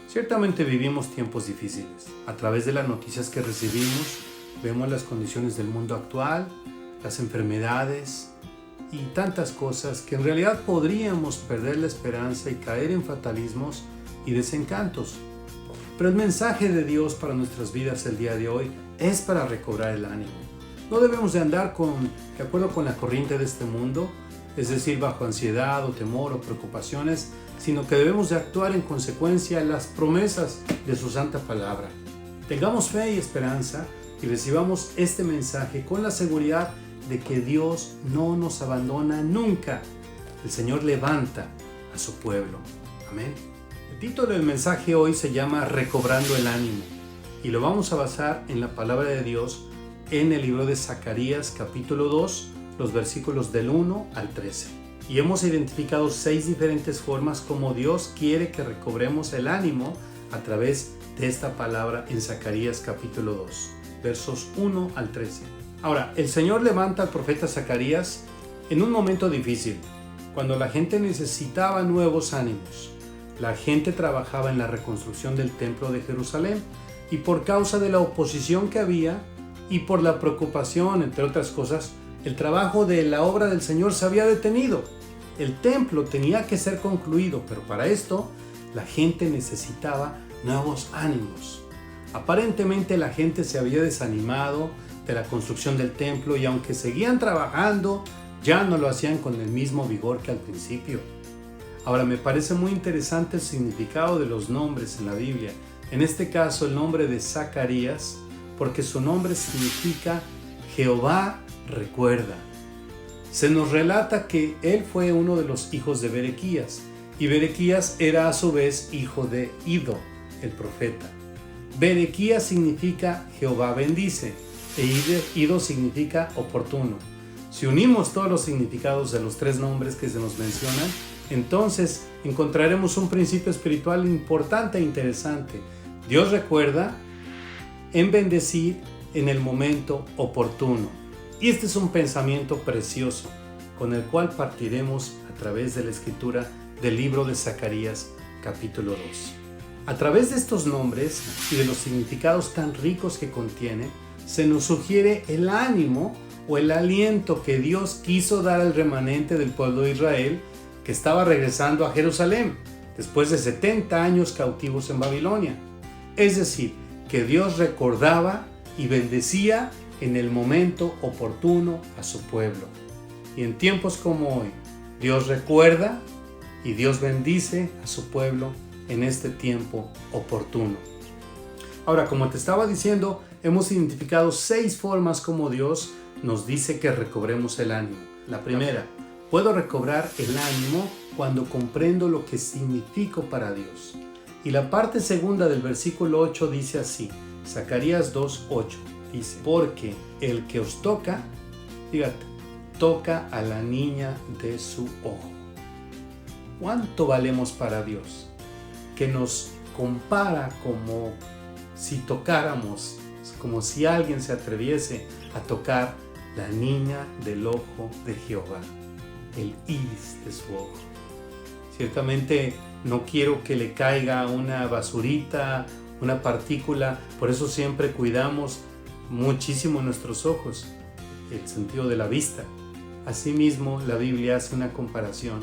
Ciertamente vivimos tiempos difíciles. A través de las noticias que recibimos, vemos las condiciones del mundo actual, las enfermedades y tantas cosas que en realidad podríamos perder la esperanza y caer en fatalismos y desencantos. Pero el mensaje de Dios para nuestras vidas el día de hoy es para recobrar el ánimo. No debemos de andar de acuerdo con la corriente de este mundo, es decir, bajo ansiedad o temor o preocupaciones, sino que debemos de actuar en consecuencia a las promesas de su santa palabra. Tengamos fe y esperanza y recibamos este mensaje con la seguridad de que Dios no nos abandona nunca. El Señor levanta a su pueblo. Amén. El título del mensaje hoy se llama Recobrando el ánimo y lo vamos a basar en la palabra de Dios en el libro de Zacarías capítulo 2, los versículos del 1 al 13. Y hemos identificado 6 diferentes formas como Dios quiere que recobremos el ánimo a través de esta palabra en Zacarías capítulo 2, versos 1 al 13. Ahora, el Señor levanta al profeta Zacarías en un momento difícil, cuando la gente necesitaba nuevos ánimos. La gente trabajaba en la reconstrucción del templo de Jerusalén y por causa de la oposición que había y por la preocupación, entre otras cosas, el trabajo de la obra del Señor se había detenido. El templo tenía que ser concluido, pero para esto la gente necesitaba nuevos ánimos. Aparentemente la gente se había desanimado de la construcción del templo y aunque seguían trabajando, ya no lo hacían con el mismo vigor que al principio. Ahora, me parece muy interesante el significado de los nombres en la Biblia. En este caso, el nombre de Zacarías, porque su nombre significa Jehová recuerda. Se nos relata que él fue uno de los hijos de Berequías, y Berequías era a su vez hijo de Iddo, el profeta. Berequías significa Jehová bendice, e Iddo significa oportuno. Si unimos todos los significados de los 3 nombres que se nos mencionan, entonces encontraremos un principio espiritual importante e interesante. Dios recuerda en bendecir en el momento oportuno. Y este es un pensamiento precioso, con el cual partiremos a través de la escritura del libro de Zacarías, capítulo 2. A través de estos nombres y de los significados tan ricos que contiene, se nos sugiere el ánimo o el aliento que Dios quiso dar al remanente del pueblo de Israel que estaba regresando a Jerusalén después de 70 años cautivos en Babilonia. Es decir, que Dios recordaba y bendecía en el momento oportuno a su pueblo. Y en tiempos como hoy, Dios recuerda y Dios bendice a su pueblo en este tiempo oportuno. Ahora, como te estaba diciendo, hemos identificado 6 formas como Dios nos dice que recobremos el ánimo. La primera, puedo recobrar el ánimo cuando comprendo lo que significo para Dios. Y la parte segunda del versículo 8 dice así, Zacarías 2:8. Dice, porque el que os toca, fíjate, toca a la niña de su ojo. ¿Cuánto valemos para Dios? Que nos compara como si tocáramos, como si alguien se atreviese a tocar la niña del ojo de Jehová, el iris de su ojo. Ciertamente no quiero que le caiga una basurita, una partícula, por eso siempre cuidamos muchísimo nuestros ojos, el sentido de la vista. Asimismo, la Biblia hace una comparación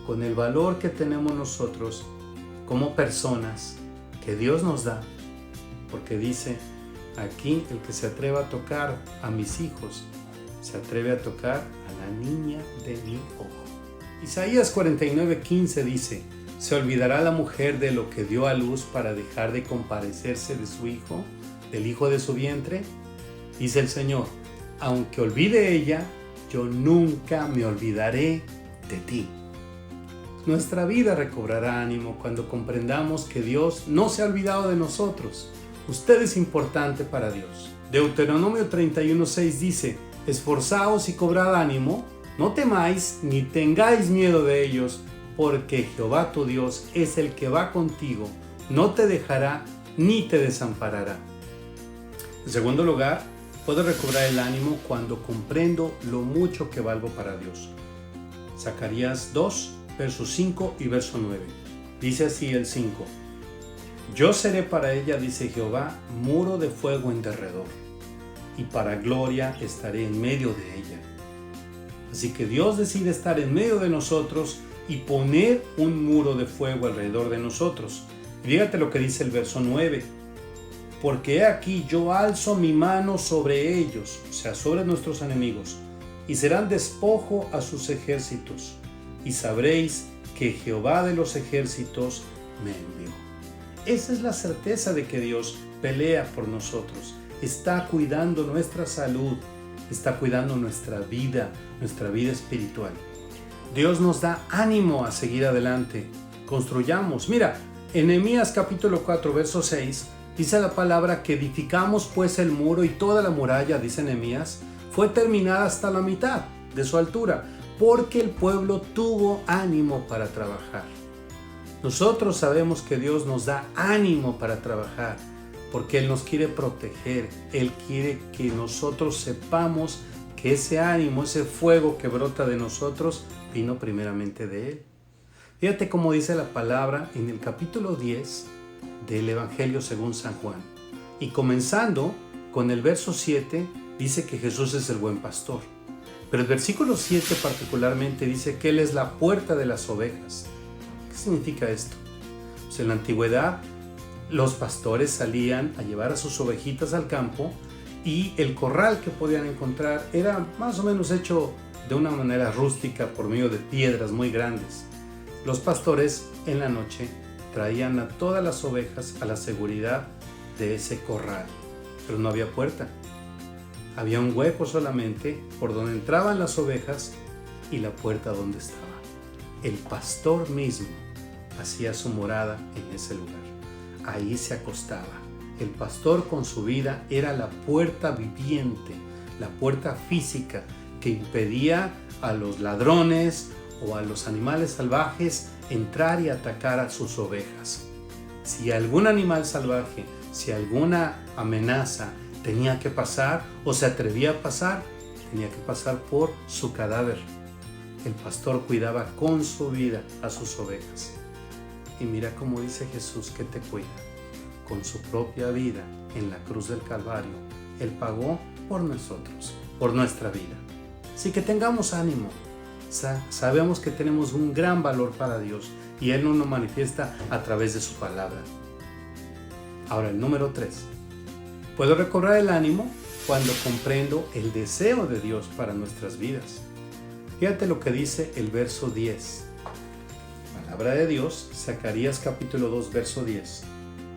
con el valor que tenemos nosotros como personas que Dios nos da, porque dice, aquí el que se atreva a tocar a mis hijos, se atreve a tocar a la niña de mi ojo. Isaías 49:15 dice, ¿se olvidará la mujer de lo que dio a luz para dejar de compadecerse de su hijo, del hijo de su vientre? Dice el Señor, aunque olvide ella, yo nunca me olvidaré de ti. Nuestra vida recobrará ánimo cuando comprendamos que Dios no se ha olvidado de nosotros. Usted es importante para Dios. Deuteronomio 31:6 dice, esforzaos y cobrad ánimo, no temáis ni tengáis miedo de ellos, porque Jehová tu Dios es el que va contigo, no te dejará ni te desamparará. En segundo lugar, puedo recobrar el ánimo cuando comprendo lo mucho que valgo para Dios. Zacarías 2, versos 5 y verso 9. Dice así el 5. Yo seré para ella, dice Jehová, muro de fuego en derredor, y para gloria estaré en medio de ella. Así que Dios decide estar en medio de nosotros y poner un muro de fuego alrededor de nosotros. Y fíjate lo que dice el verso 9. Porque he aquí yo alzo mi mano sobre ellos, o sea, sobre nuestros enemigos, y serán despojo a sus ejércitos, y sabréis que Jehová de los ejércitos me envió. Esa es la certeza de que Dios pelea por nosotros, está cuidando nuestra salud, está cuidando nuestra vida espiritual. Dios nos da ánimo a seguir adelante. Construyamos. Mira, en Nehemías capítulo 4, verso 6, dice la palabra que edificamos pues el muro y toda la muralla, dice Nehemías, fue terminada hasta la mitad de su altura, porque el pueblo tuvo ánimo para trabajar. Nosotros sabemos que Dios nos da ánimo para trabajar, porque Él nos quiere proteger. Él quiere que nosotros sepamos que ese ánimo, ese fuego que brota de nosotros, vino primeramente de Él. Fíjate cómo dice la palabra en el capítulo 10 del Evangelio según San Juan. Y comenzando con el verso 7, dice que Jesús es el buen pastor. Pero el versículo 7 particularmente dice que Él es la puerta de las ovejas. ¿Qué significa esto? Pues en la antigüedad los pastores salían a llevar a sus ovejitas al campo y el corral que podían encontrar era más o menos hecho de una manera rústica por medio de piedras muy grandes. Los pastores en la noche traían a todas las ovejas a la seguridad de ese corral, pero no había puerta. Había un hueco solamente por donde entraban las ovejas y la puerta donde estaba. El pastor mismo hacía su morada en ese lugar. Ahí se acostaba. El pastor con su vida era la puerta viviente, la puerta física que impedía a los ladrones o a los animales salvajes entrar y atacar a sus ovejas. Si algún animal salvaje, si alguna amenaza tenía que pasar o se atrevía a pasar, tenía que pasar por su cadáver. El pastor cuidaba con su vida a sus ovejas. Y mira cómo dice Jesús que te cuida. Con su propia vida en la cruz del Calvario, Él pagó por nosotros, por nuestra vida. Así que tengamos ánimo. Sabemos que tenemos un gran valor para Dios y Él nos lo manifiesta a través de su palabra. Ahora el número 3. Puedo recobrar el ánimo cuando comprendo el deseo de Dios para nuestras vidas. Fíjate lo que dice el verso 10. Palabra de Dios, Zacarías capítulo 2, verso 10.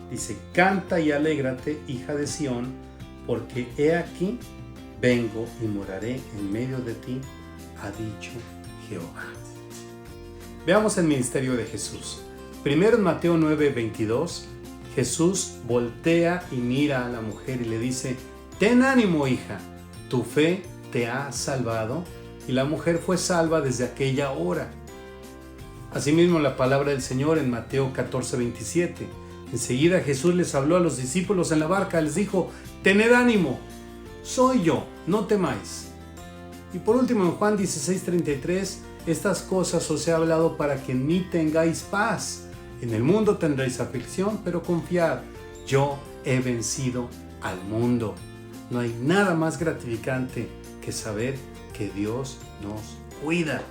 Dice, canta y alégrate, hija de Sión, porque he aquí, vengo y moraré en medio de ti, ha dicho Jehová. Veamos el ministerio de Jesús. Primero en Mateo 9, 22, Jesús voltea y mira a la mujer y le dice, ten ánimo, hija, tu fe te ha salvado, y la mujer fue salva desde aquella hora. Asimismo, la palabra del Señor en Mateo 14, 27. Enseguida Jesús les habló a los discípulos en la barca, les dijo, tened ánimo, soy yo, no temáis. Y por último en Juan 16, 33, estas cosas os he hablado para que en mí tengáis paz. En el mundo tendréis aflicción, pero confiad, yo he vencido al mundo. No hay nada más gratificante que saber que Dios nos cuida.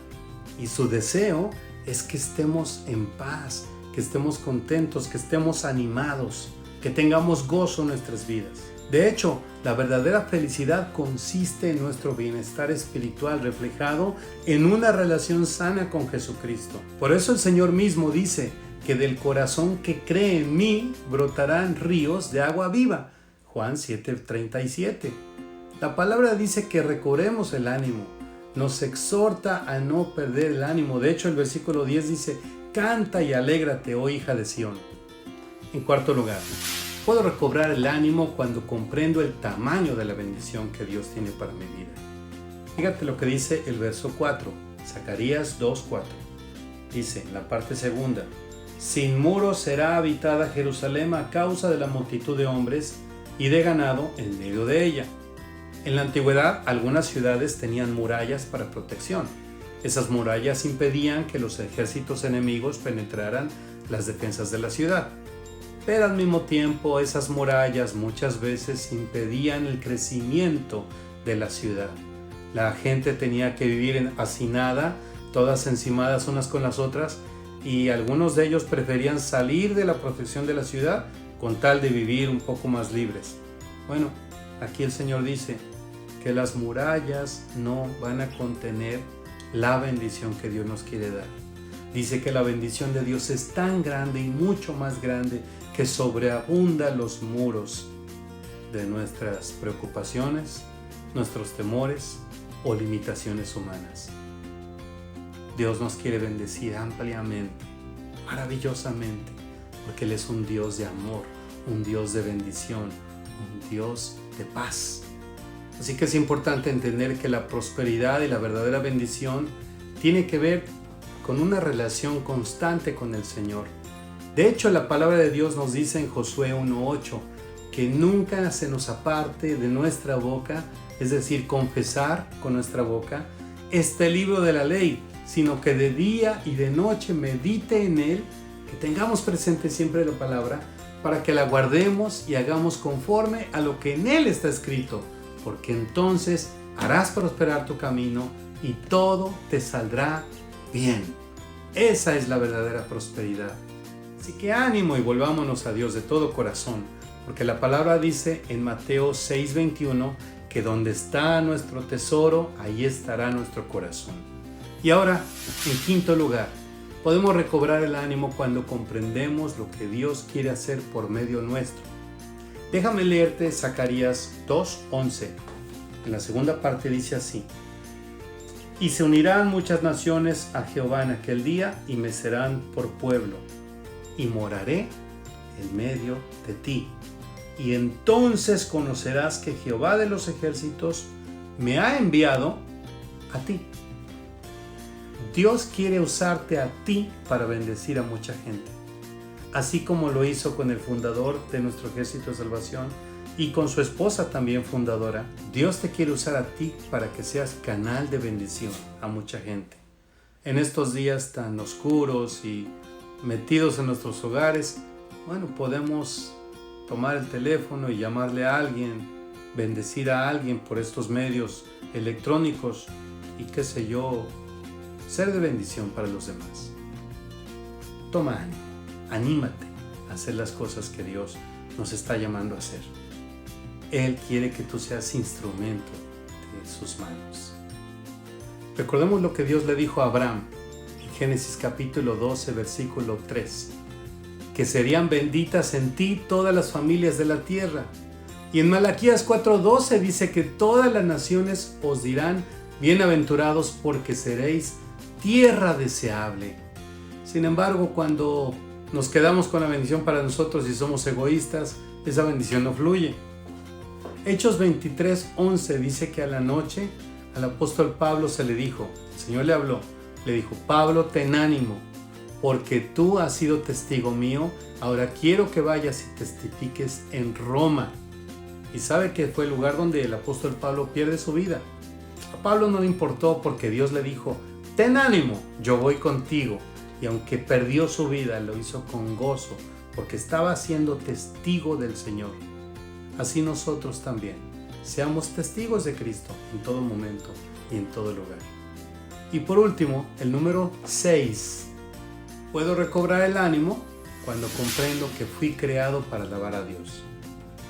Y su deseo es que estemos en paz, que estemos contentos, que estemos animados, que tengamos gozo en nuestras vidas. De hecho, la verdadera felicidad consiste en nuestro bienestar espiritual reflejado en una relación sana con Jesucristo. Por eso el Señor mismo dice que del corazón que cree en mí brotarán ríos de agua viva. Juan 7:37. La palabra dice que recobremos el ánimo. Nos exhorta a no perder el ánimo. De hecho, el versículo 10 dice, canta y alégrate, oh hija de Sión. En cuarto lugar, puedo recobrar el ánimo cuando comprendo el tamaño de la bendición que Dios tiene para mi vida. Fíjate lo que dice el verso 4, Zacarías 2:4. Dice, en la parte segunda, sin muros será habitada Jerusalén a causa de la multitud de hombres y de ganado en medio de ella. En la antigüedad, algunas ciudades tenían murallas para protección. Esas murallas impedían que los ejércitos enemigos penetraran las defensas de la ciudad. pero al mismo tiempo esas murallas muchas veces impedían el crecimiento de la ciudad. La gente tenía que vivir hacinada, todas encimadas unas con las otras, y algunos de ellos preferían salir de la protección de la ciudad con tal de vivir un poco más libres. Bueno, aquí el Señor dice que las murallas no van a contener la bendición que Dios nos quiere dar. Dice que la bendición de Dios es tan grande y mucho más grande que sobreabunda los muros de nuestras preocupaciones, nuestros temores o limitaciones humanas. Dios nos quiere bendecir ampliamente, maravillosamente, porque Él es un Dios de amor, un Dios de bendición, un Dios de paz. Así que es importante entender que la prosperidad y la verdadera bendición tiene que ver con una relación constante con el Señor. De hecho, la palabra de Dios nos dice en Josué 1:8 que nunca se nos aparte de nuestra boca, es decir, confesar con nuestra boca este libro de la ley, sino que de día y de noche medite en él, que tengamos presente siempre la palabra, para que la guardemos y hagamos conforme a lo que en él está escrito, porque entonces harás prosperar tu camino y todo te saldrá bien. Esa es la verdadera prosperidad. Así que ánimo y volvámonos a Dios de todo corazón, porque la palabra dice en Mateo 6:21 que donde está nuestro tesoro, ahí estará nuestro corazón. Y ahora, en quinto lugar, podemos recobrar el ánimo cuando comprendemos lo que Dios quiere hacer por medio nuestro. Déjame leerte Zacarías 2:11. En la segunda parte dice así: y se unirán muchas naciones a Jehová en aquel día y me serán por pueblo, y moraré en medio de ti. Y entonces conocerás que Jehová de los ejércitos me ha enviado a ti. Dios quiere usarte a ti para bendecir a mucha gente, así como lo hizo con el fundador de nuestro ejército de salvación y con su esposa también fundadora. Dios te quiere usar a ti para que seas canal de bendición a mucha gente. En estos días tan oscuros y metidos en nuestros hogares, bueno, podemos tomar el teléfono y llamarle a alguien, bendecir a alguien por estos medios electrónicos y qué sé yo, ser de bendición para los demás. Toma ánimo, anímate a hacer las cosas que Dios nos está llamando a hacer. Él quiere que tú seas instrumento de sus manos. Recordemos lo que Dios le dijo a Abraham en Génesis capítulo 12, versículo 3, que serían benditas en ti todas las familias de la tierra. Y en Malaquías 4:12 dice que todas las naciones os dirán bienaventurados porque seréis tierra deseable. Sin embargo, cuando nos quedamos con la bendición para nosotros y somos egoístas, esa bendición no fluye. Hechos 23:11 dice que a la noche al apóstol Pablo se le dijo, el Señor le habló, le dijo: Pablo, ten ánimo, porque tú has sido testigo mío, ahora quiero que vayas y testifiques en Roma. Y sabe que fue el lugar donde el apóstol Pablo pierde su vida. A Pablo no le importó porque Dios le dijo: ten ánimo, yo voy contigo. Y aunque perdió su vida, lo hizo con gozo, porque estaba siendo testigo del Señor. Así nosotros también, seamos testigos de Cristo en todo momento y en todo lugar. Y por último, el número 6. Puedo recobrar el ánimo cuando comprendo que fui creado para alabar a Dios.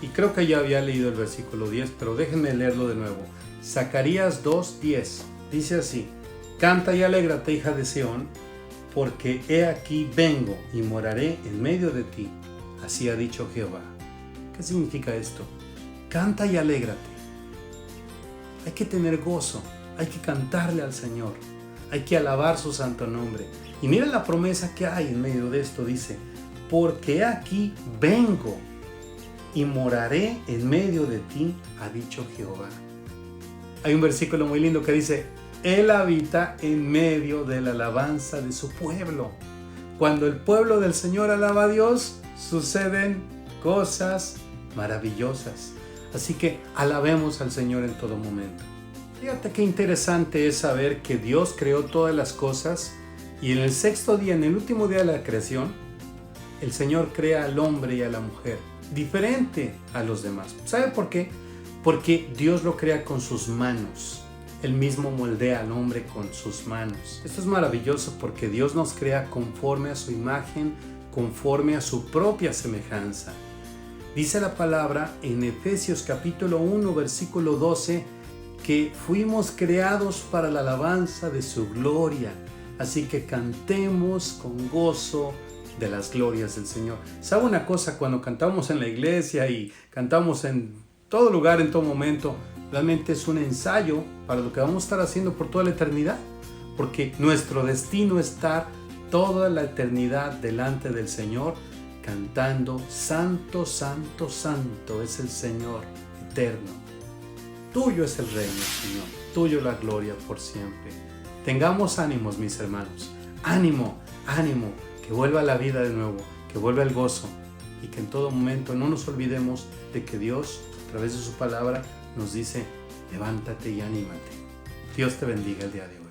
Y creo que ya había leído el versículo 10, pero déjenme leerlo de nuevo. Zacarías 2:10 dice así: canta y alégrate, hija de Sión, porque he aquí vengo y moraré en medio de ti. Así ha dicho Jehová. ¿Qué significa esto? Canta y alégrate. Hay que tener gozo, hay que cantarle al Señor, hay que alabar su santo nombre. Y mira la promesa que hay en medio de esto, dice: porque aquí vengo y moraré en medio de ti, ha dicho Jehová. Hay un versículo muy lindo que dice: Él habita en medio de la alabanza de su pueblo. Cuando el pueblo del Señor alaba a Dios, suceden cosas maravillosas. Así que alabemos al Señor en todo momento. Fíjate qué interesante es saber que Dios creó todas las cosas y en el sexto día, en el último día de la creación, el Señor crea al hombre y a la mujer diferente a los demás. ¿Sabe por qué? Porque Dios lo crea con sus manos. Él mismo moldea al hombre con sus manos. Esto es maravilloso porque Dios nos crea conforme a su imagen, conforme a su propia semejanza. Dice la palabra en Efesios capítulo 1, versículo 12, que fuimos creados para la alabanza de su gloria. Así que cantemos con gozo de las glorias del Señor. ¿Sabe una cosa? Cuando cantamos en la iglesia y cantamos en todo lugar, en todo momento, realmente es un ensayo para lo que vamos a estar haciendo por toda la eternidad. Porque nuestro destino es estar toda la eternidad delante del Señor, cantando Santo, Santo, Santo es el Señor eterno. Tuyo es el reino, Señor, tuyo la gloria por siempre. Tengamos ánimos, mis hermanos, ánimo, ánimo, que vuelva la vida de nuevo, que vuelva el gozo y que en todo momento no nos olvidemos de que Dios, a través de su palabra, nos dice, levántate y anímate. Dios te bendiga el día de hoy.